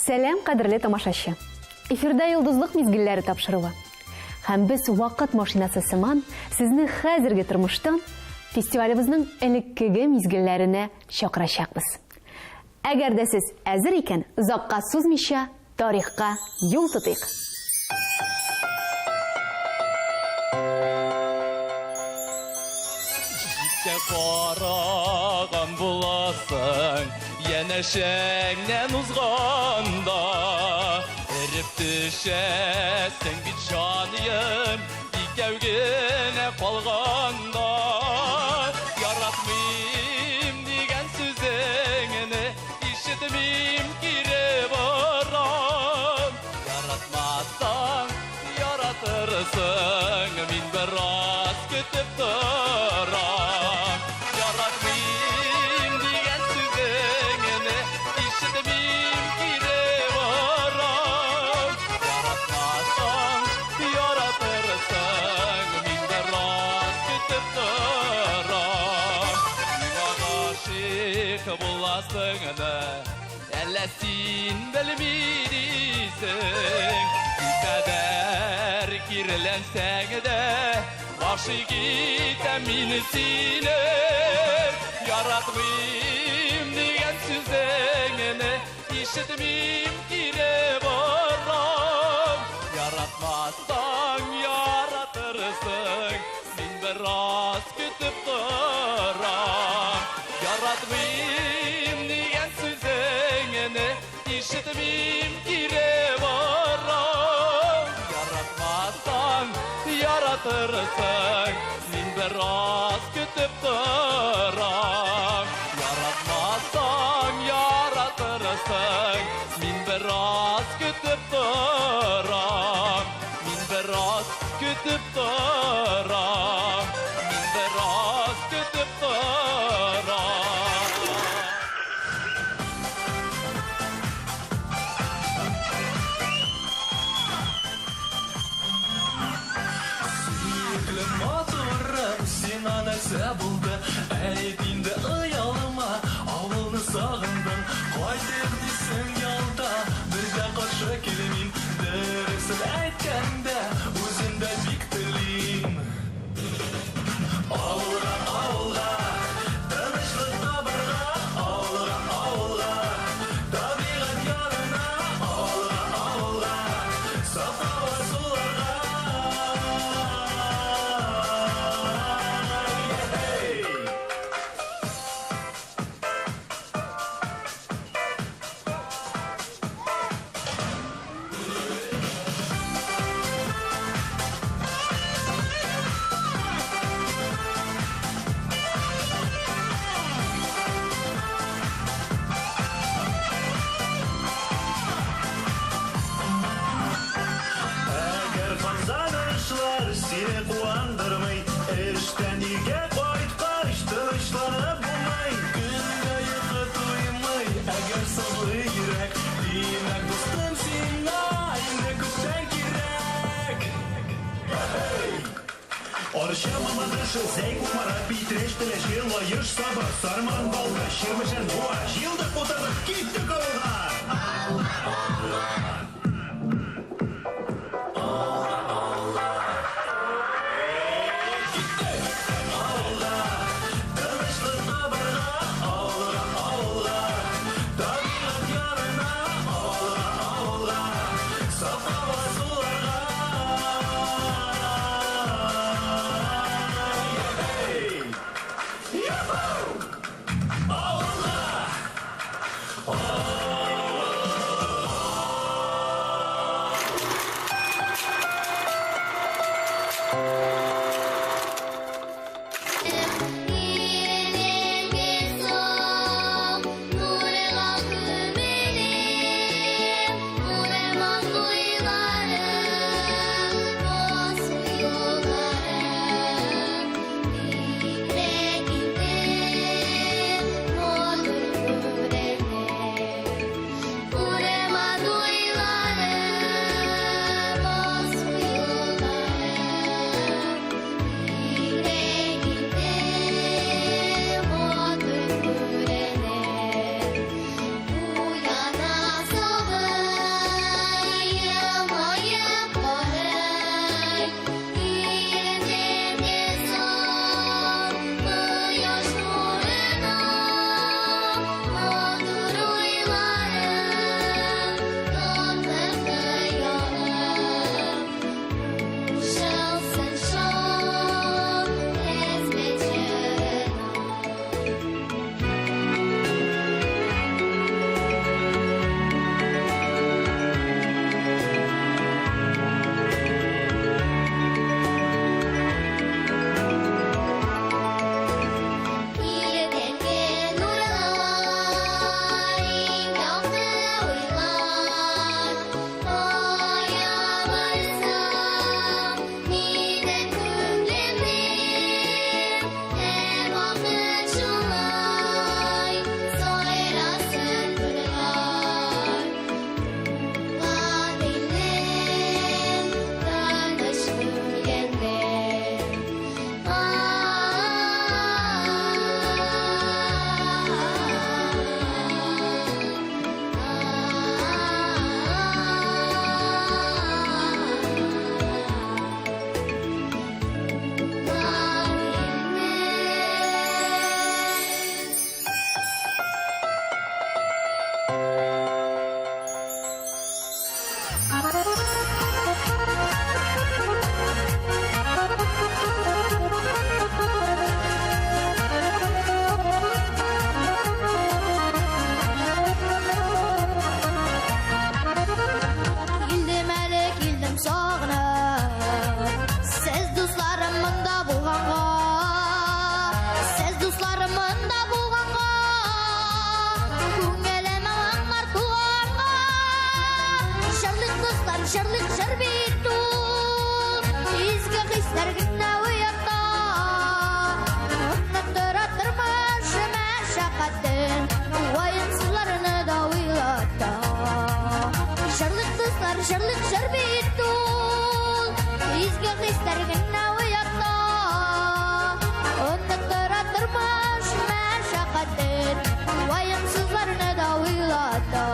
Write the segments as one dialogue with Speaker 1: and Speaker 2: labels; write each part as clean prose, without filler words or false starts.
Speaker 1: Сәлем, қадірлі тамашашы. Эфирда йылдызлык мизгилләре тапшыруы. Һәм без вакыт машинасы сыман сезне хәзерге тормыштан фестивалебезнең элеккеге мизгилләренә чакырачакбыз. Әгәр дә сез әзер икән, озакка сузмыйча тарихка юл тотыйк.
Speaker 2: Караган буласың, янәшәңнән узганда, эреп төшәсең бит җаным, икәү генә калганда. Яратмыйм дигән сүзеңне ишетмим кире барам. Яратмасаң яратырсың, мин бераз көтеп торам. Әллә син белмидисең, кадәр киреләнсәң дә, башы китә мине сине. Яратмыйм дигән сүзеңне ишетмим кире барам. Яратмасаң яратырсың, мин бераз көтеп торам. Яратмыйм дигән сүзеңне ишетмим кире барам. Яратмасаң яратырсың, мин бераз көтеп торам. Яратмасаң яратырсың, мин бераз көтеп торам. Мин бераз көтеп торам. Мин бераз көтеп торам. Нәрсә булды, әйт инде оялма, авылны сагындым, кайтыйк дисең ялда, бергә каршы килмим, дөресен әйткәндә, үзем дә бик телим. Авылга, авылга, тынычлык табарга, авылга, авылга, табигать янына, авылга, авылга, саф һава суларга. Сине куандырмый, эштән өйгә кайткач тынычланып булмый. Көнгә йокы туймый, әгәр саклы йөрәк, димәк дустым сиңа инде күптән кирәк. Арча мамадышы, зәй кумара, битреш теләшкә лаеш сабыр, сарман балга, шырмышын буа, җилдә кутырып киттек авылга.
Speaker 3: истәргенә уятта, оныттыра тормыш мәшәкатен, ваемсызларны да уйлата.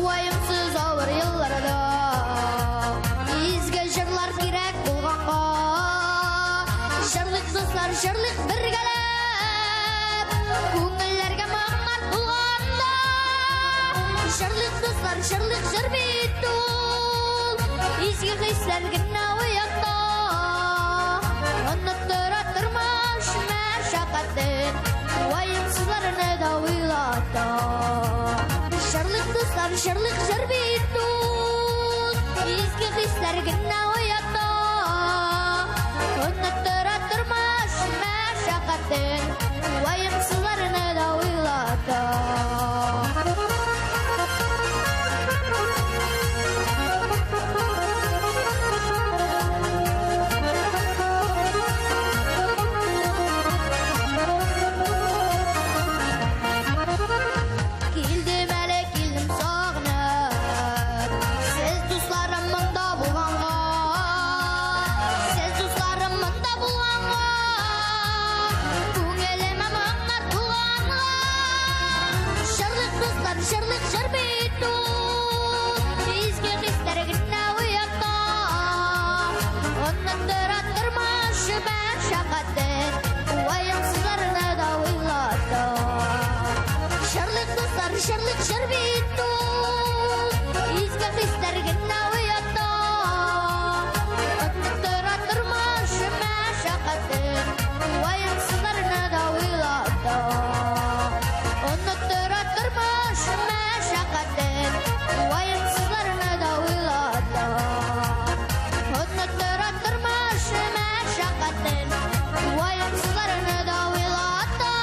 Speaker 3: Ваемсыз авыр елларда, изге җырлар кирәк булганга, җырлык дуслар, җырлык бергәләп, күңелләргә маңнар булганда, җырлык дуслар, җырлык җыр бит ул, изге хисләр генә уятта, оныттыра тормыш мәшәкатен, ваемсызларны да уйлата. Җырлык дуслар, җырлык җыр бит ул, изге хисләр генә уятта, оныттыра тормыш мәшәкатен, ваемсызларны да уйлата. Килдем әле, килдем сагынып, сез дусларым монда булганга, сез дусларым монда булганга, күңелемә моңнар тулганга, җырлык дуслар, җырлык җыр бит ул, изге хисләр генә уятта, оныттыра тормыш мәшәкатен, ваемсызларны да уйлата. Җырлык дуслар, җырлык җыр бит ул, изге хисләр генә уятта, оныттыра тормыш мәшәкатен, ваемсызларны да уйлата. Оныттыра тормыш мәшәкатен, ваемсызларны да уйлата. Оныттыра тормыш мәшәкатен, ваемсызларны да уйлата.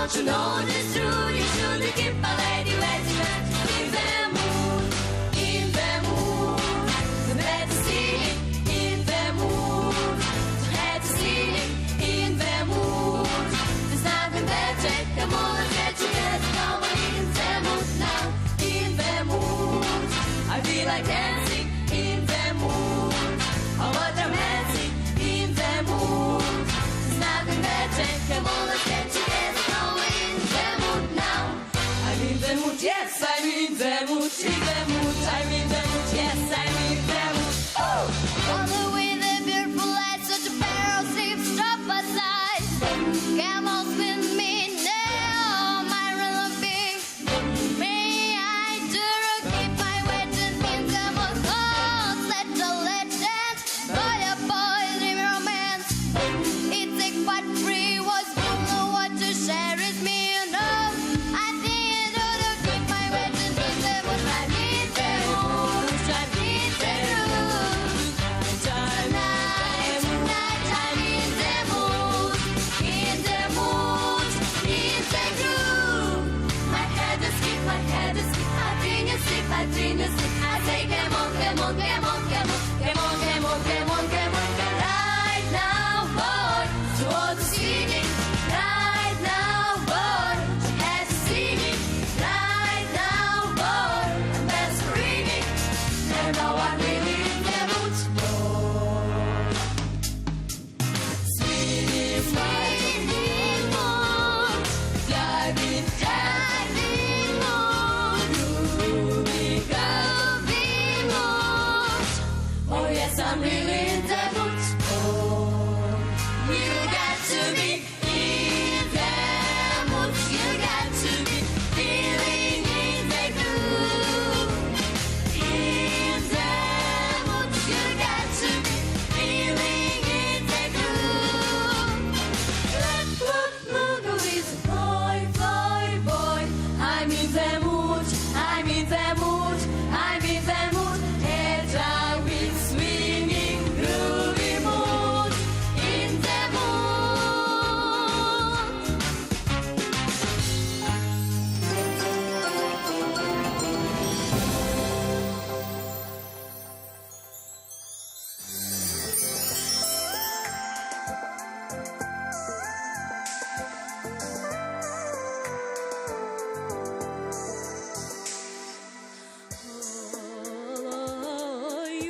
Speaker 4: What you know is true, you should keep a lady waiting in the mood, in the mood. The better singing in the mood, the better singing in the mood. There's nothing better, come on, let's get together, come on in the mood now, in the mood. I feel like dancing in the mood, oh what romantic in the mood. There's nothing better, come on, let's get together, come on in the mood now. I'm in the mood, yes, I'm in the mood, in the mood. I'm in the mood, yes, I'm in the mood. Oh!
Speaker 3: On the way, the beautiful lights, such a pair of sleeves, stop aside. Camels with me now, my real big. May I do keep my weight and mean them a cause, let the legends, boy, a boy, dream romance. It's a quite free, was below what to share with me, you know. I think I do keep my weight and mean them what I need to move, I need to move. Tonight, I'm in the mood, in the mood, in the groove. My head is skip, I think you sleep, I say come on, come on, come on, come on, come on, come on, come on, come on, right now, boy, towards the singing, right now, boy, she has to sing it, right now, boy, and that's screaming, and now I'm really in the mood, swinging mood, diving mood, grooving mood, oh yes, I'm really in the mood, you got to be in the mood, you got to be feeling in the groove, in the mood, you got to be feeling in the groove. Look, with boy, boy, I'm in the mood, I'm in the mood, I'm in the mood, and I'm in swinging, groovy mood, in the mood.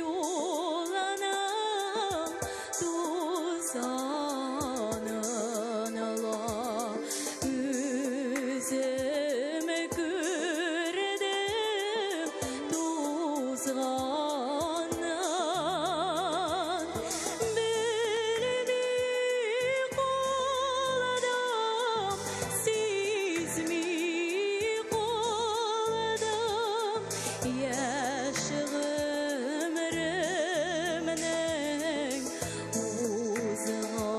Speaker 3: Yolana tuzanına üzüme kırdım tuzağına belimi koladım siz mi koladım yaş ömrümün uzağına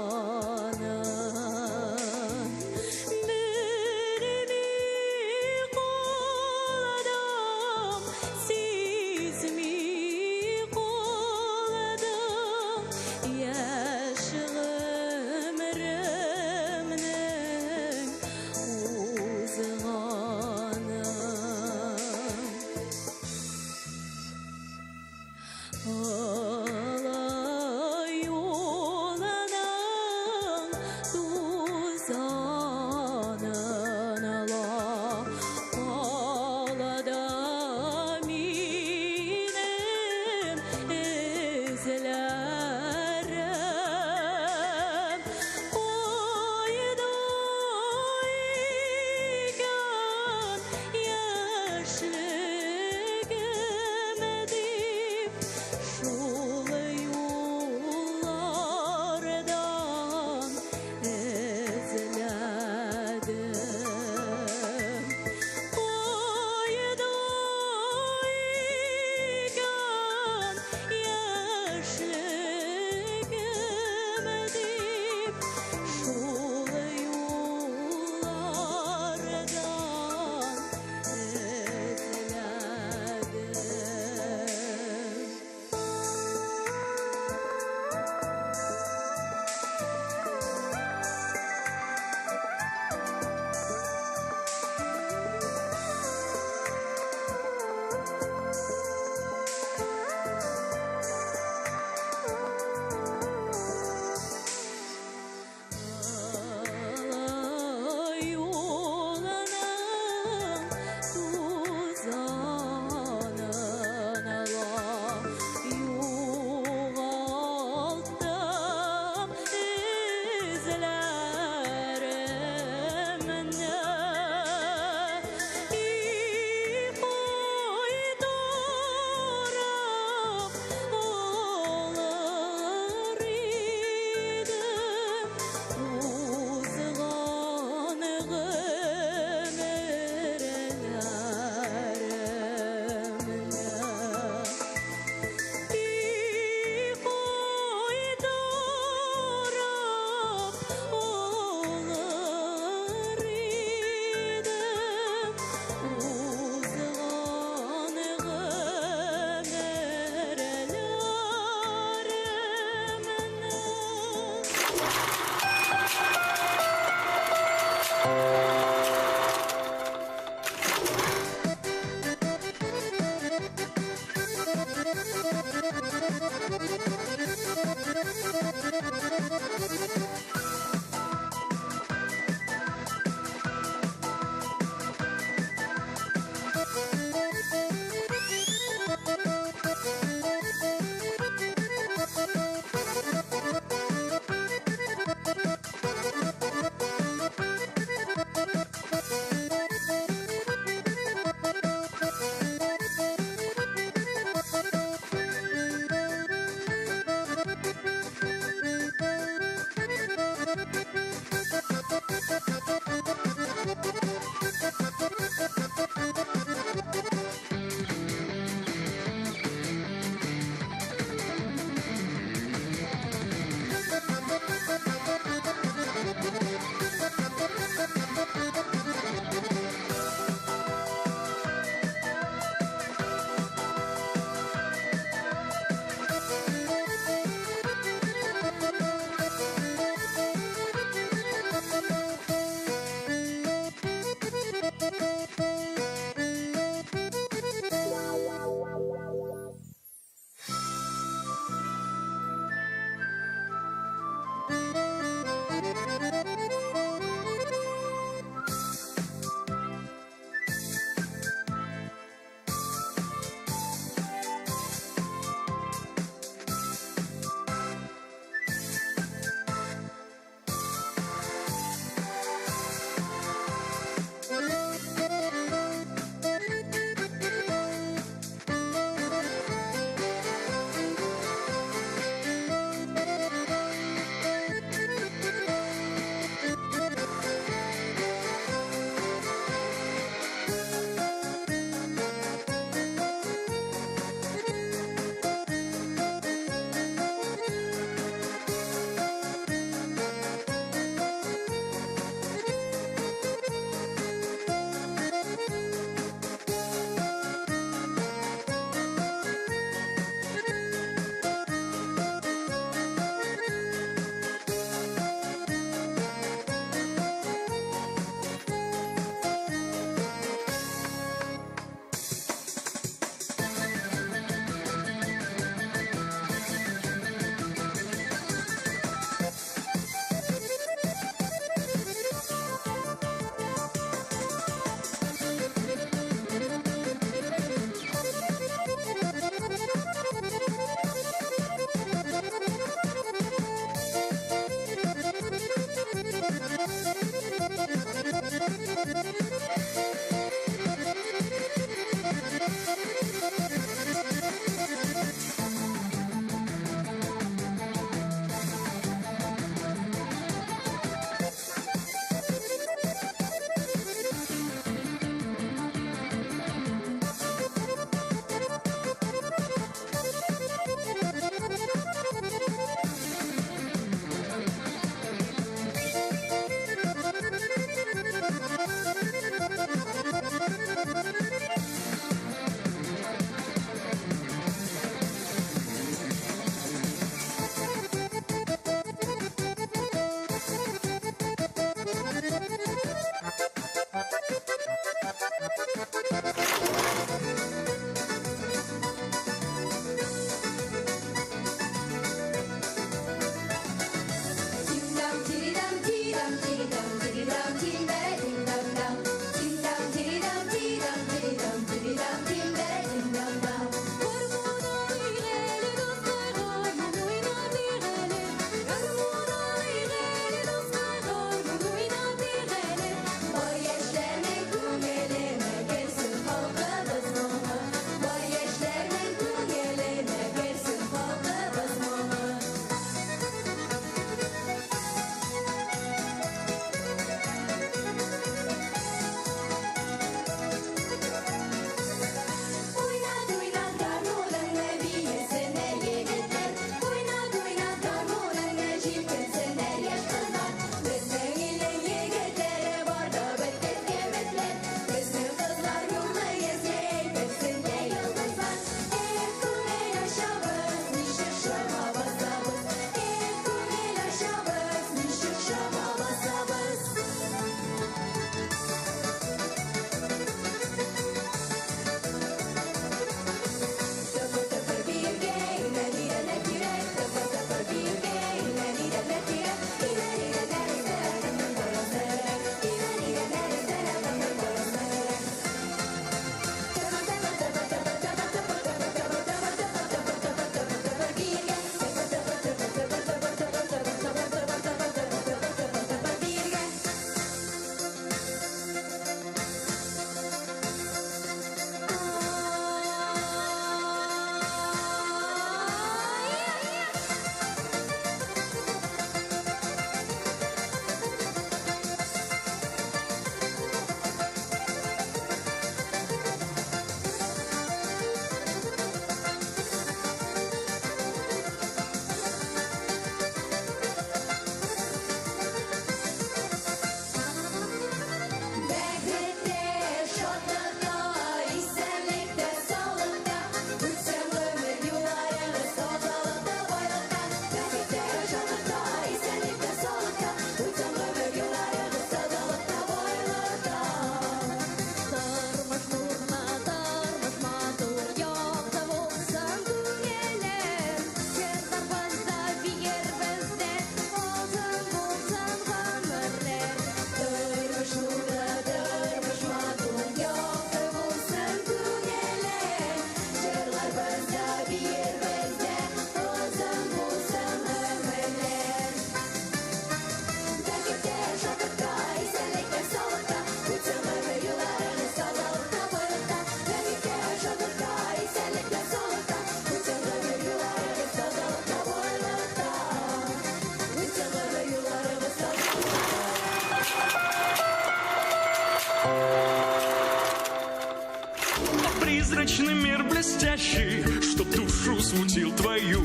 Speaker 5: ищи, что душу смутил твою.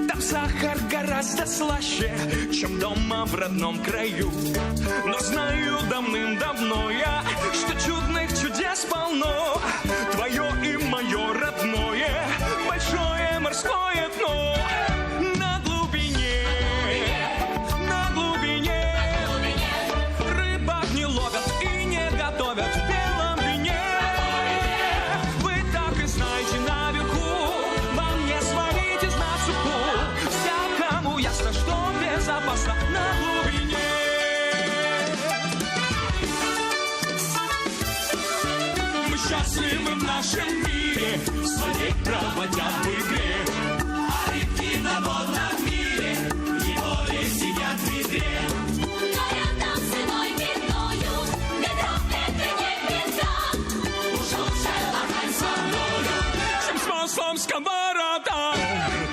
Speaker 5: Там сахар гораздо слаще, чем дома в родном краю. Но знаю давным-давно я, что чудных чудес полно. Твое и мое родное, большое морское дно. На глубине, на глубине, рыбак не ловят и не готовят в белом вине. Вы так и знаете наверху, вам не свалитесь на суху. Всякому ясно, что безопасно на глубине. Мы счастливы в нашем мире, своей проводя в игре. А реки на водном мире неволе сидят в ведре.
Speaker 4: Но рядом с иной бедною ведро это не беда. Уж лучше лакай со мною,
Speaker 5: Чем с маслом сковорода.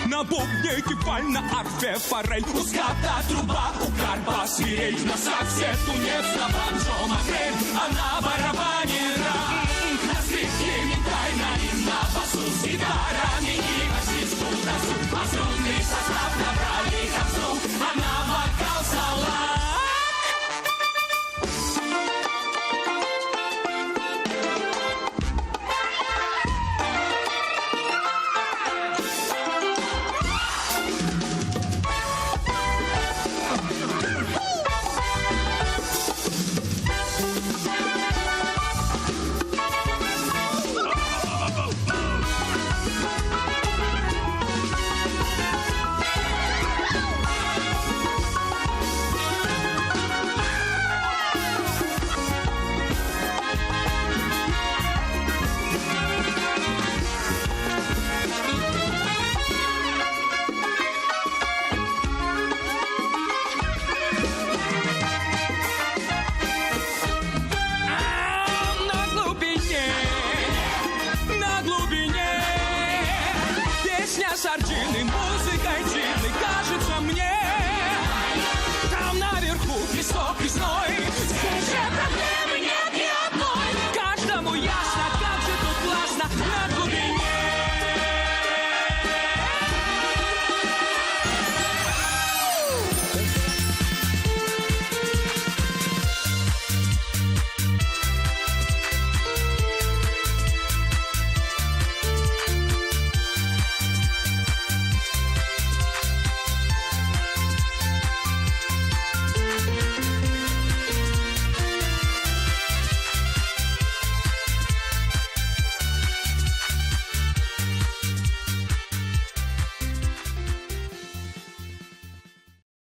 Speaker 5: На бубне кефаль, на арфе форель. У ската труба, у карпа свирель. На саксе тунец, на банджо макрель, а на барабане рам. На скрипке не тайна, и на басу гитара.